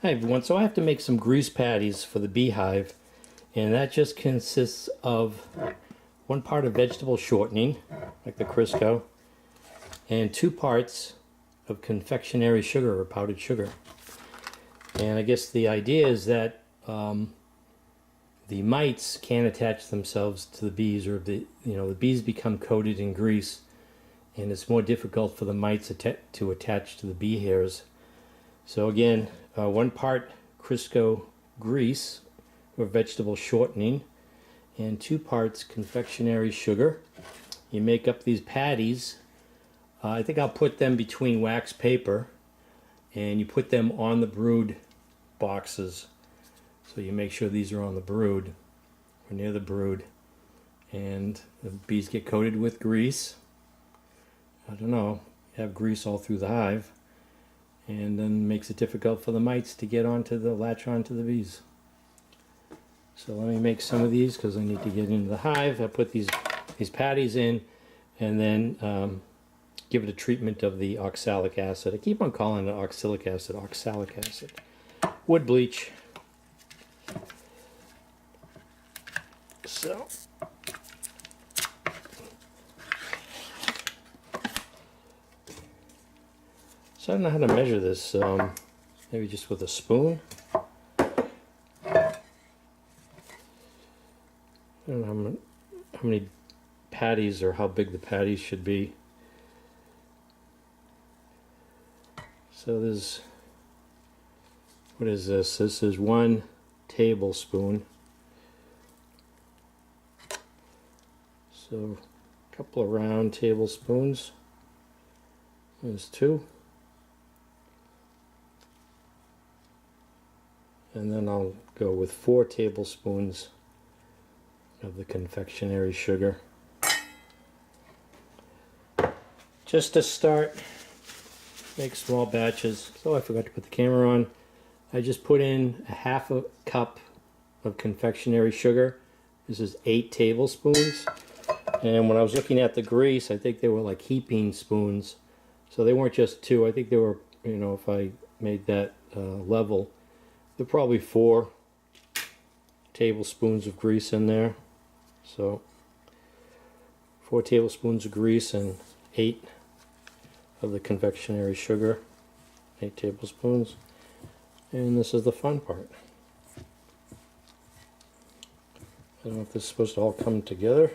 Hi everyone, so I have to make some grease patties for the beehive, and that just consists of 1 part of vegetable shortening, like the Crisco, and 2 parts of confectionery sugar or powdered sugar. And I guess the idea is that the mites can't attach themselves to the bees, or the bees become coated in grease, and it's more difficult for the mites to attach to the bee hairs. So again, 1 part Crisco grease or vegetable shortening and 2 parts confectionery sugar. You make up these patties. I think I'll put them between wax paper, and you put them on the brood boxes. So you make sure these are on the brood or near the brood, and the bees get coated with grease. I don't know, you have grease all through the hive, and then makes it difficult for the mites to get latch onto the bees. So let me make some of these because I need to get into the hive. I put these patties in, and then give it a treatment of the oxalic acid. I keep on calling it oxalic acid. Oxalic acid. Wood bleach. So I don't know how to measure this. Maybe just with a spoon. I don't know how many patties or how big the patties should be. So there's, what is this? This is 1 tablespoon. So a couple of round tablespoons. There's 2. And then I'll go with 4 tablespoons of the confectionery sugar. Just to start, make small batches. So I forgot to put the camera on. I just put in a 1/2 cup of confectionery sugar. This is 8 tablespoons. And when I was looking at the grease, I think they were like heaping spoons. So they weren't just 2. I think they were, if I made that level, there are probably 4 tablespoons of grease in there. So 4 tablespoons of grease and 8 of the confectionery sugar. 8 tablespoons. And this is the fun part. I don't know if this is supposed to all come together.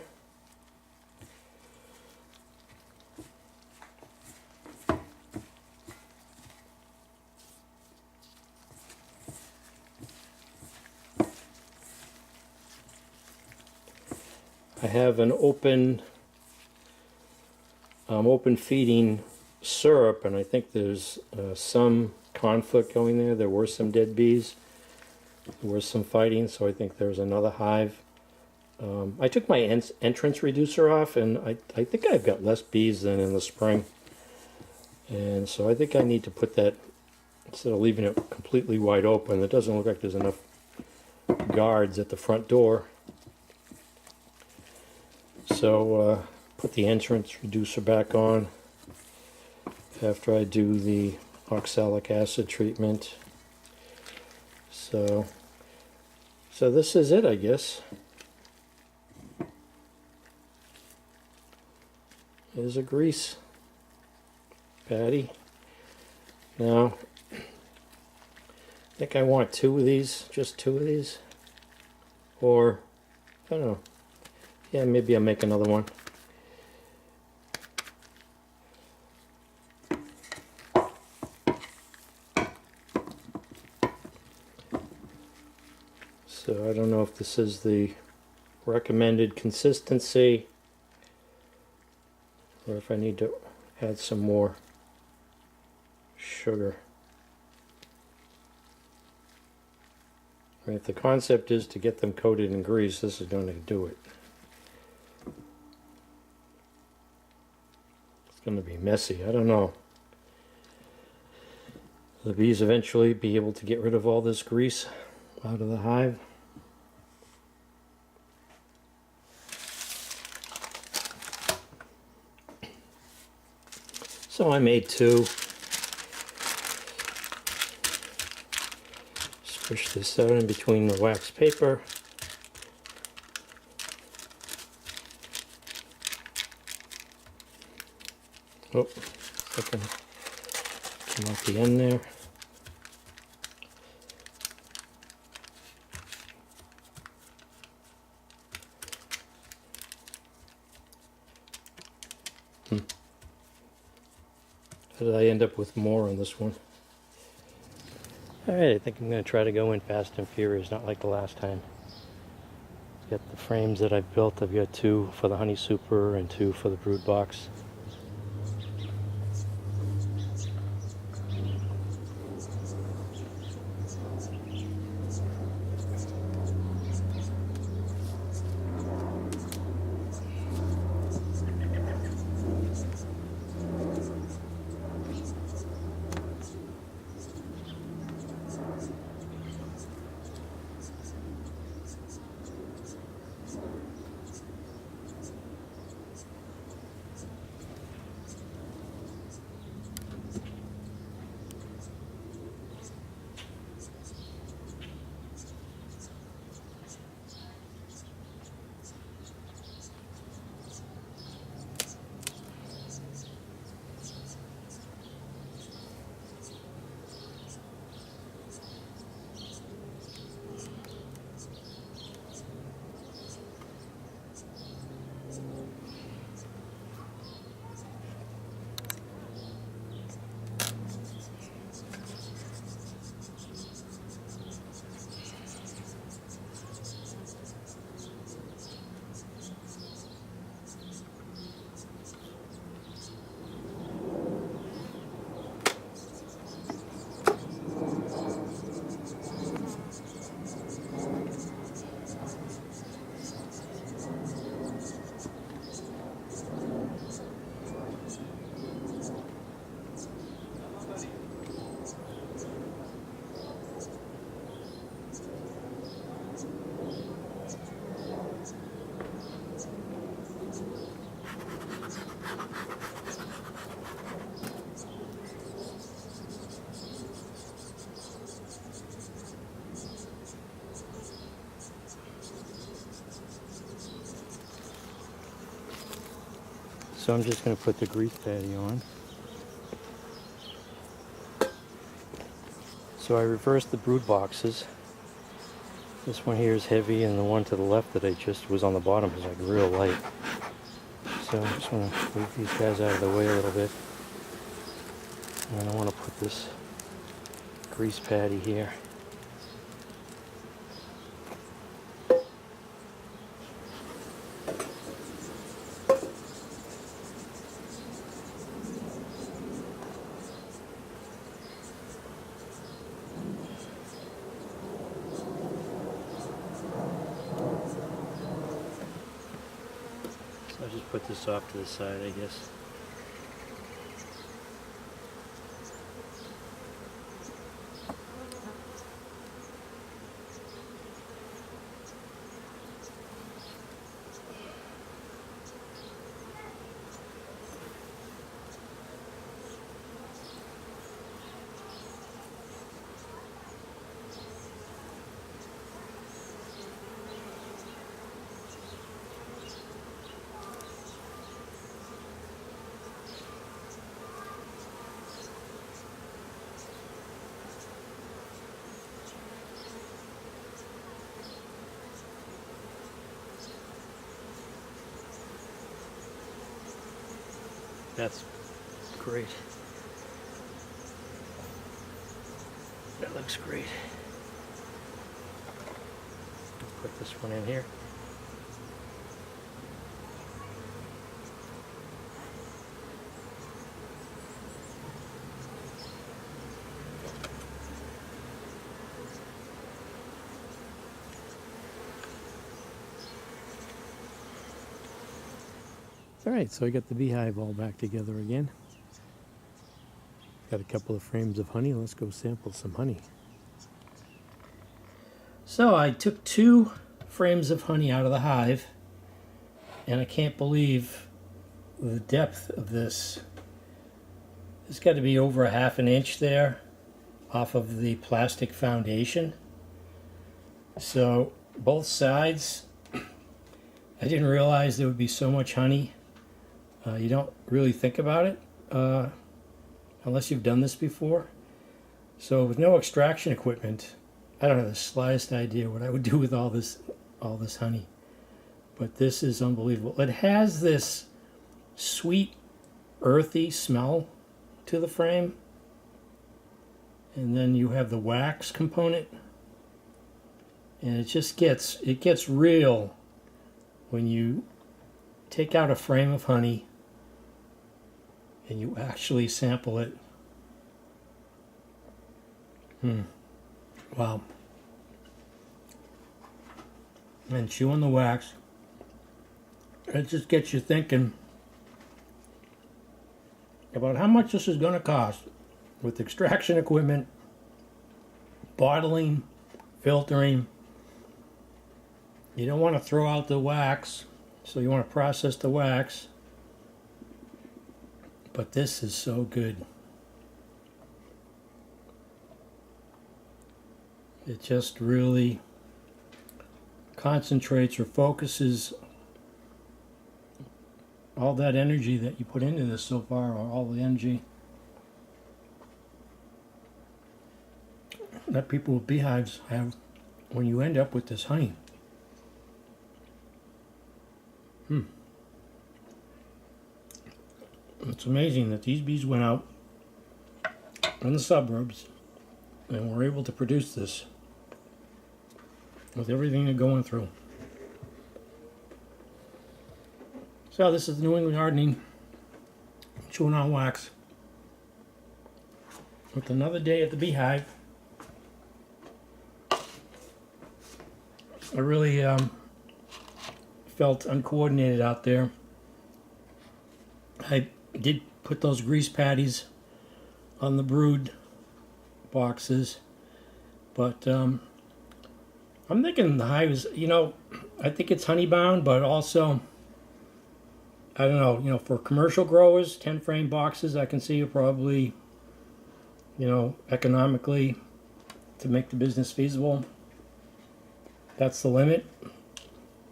I have an open feeding syrup, and I think there's some conflict going there. There were some dead bees. There was some fighting, so I think there's another hive. I took my entrance reducer off, and I think I've got less bees than in the spring. And so I think I need to put that, instead of leaving it completely wide open, it doesn't look like there's enough guards at the front door. So put the entrance reducer back on after I do the oxalic acid treatment. So this is it, I guess. There's a grease patty. Now, I think I want 2 of these, just 2 of these. Or, I don't know. Yeah, maybe I'll make another one. So I don't know if this is the recommended consistency, or if I need to add some more sugar. I mean, if the concept is to get them coated in grease, this is going to do it. Going to be messy. I don't know. The bees eventually be able to get rid of all this grease out of the hive. So I made 2. Push this out in between the wax paper. Oh, second, come out the end there. How did I end up with more on this one? Alright, I think I'm going to try to go in fast and furious, not like the last time. I've got the frames that I've built. I've got 2 for the Honey Super and 2 for the brood box. So I'm just going to put the grease patty on. So I reversed the brood boxes. This one here is heavy, and the one to the left that I just was on the bottom is like real light. So I'm just going to move these guys out of the way a little bit. And I want to put this grease patty here. I'll just put this off to the side, I guess. That's great. That looks great. I'll put this one in here. Alright, so I got the beehive all back together again. Got a couple of frames of honey. Let's go sample some honey. So I took 2 frames of honey out of the hive, and I can't believe the depth of this. It's got to be over 1/2 inch there off of the plastic foundation. So both sides, I didn't realize there would be so much honey. You don't really think about it unless you've done this before. So with no extraction equipment, I don't have the slightest idea what I would do with all this honey. But this is unbelievable. It has this sweet, earthy smell to the frame. And then you have the wax component. And it gets real when you take out a frame of honey and you actually sample it. Wow. And chewing the wax, it just gets you thinking about how much this is going to cost with extraction equipment, bottling, filtering. You don't want to throw out the wax, so you want to process the wax. But this is so good. It just really concentrates or focuses all that energy that you put into this so far, or all the energy that people with beehives have when you end up with this honey. It's amazing that these bees went out in the suburbs and were able to produce this with everything they're going through. So this is New England Gardening, chewing on wax, with another day at the beehive. I really felt uncoordinated out there. I did put those grease patties on the brood boxes, but I'm thinking the hive is, I think it's honey bound, but also, I don't know, for commercial growers, 10 frame boxes, I can see are probably, economically, to make the business feasible, that's the limit.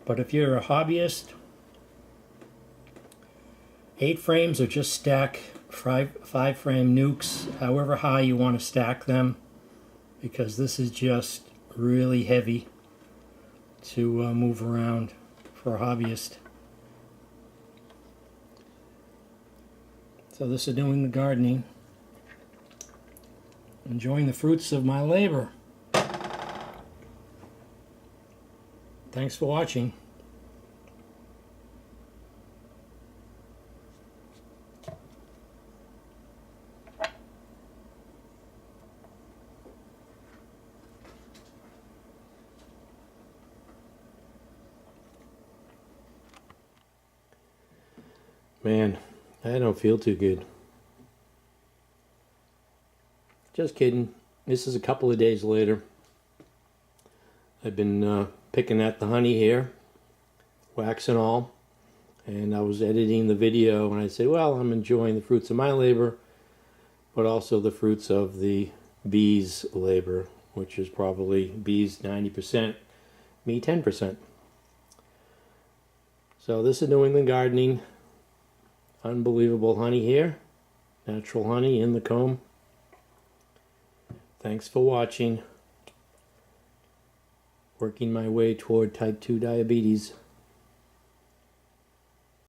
But if you're a hobbyist, 8 frames, or just stack 5 frame nukes, however high you want to stack them, because this is just really heavy to move around for a hobbyist. So this is doing the gardening, enjoying the fruits of my labor. Thanks for watching. Man, I don't feel too good. Just kidding. This is a couple of days later. I've been picking at the honey here, wax and all, and I was editing the video and I say, well, I'm enjoying the fruits of my labor, but also the fruits of the bees' labor, which is probably bees 90%, me 10%. So this is New England Gardening. Unbelievable honey here, natural honey in the comb. Thanks for watching. Working my way toward type 2 diabetes.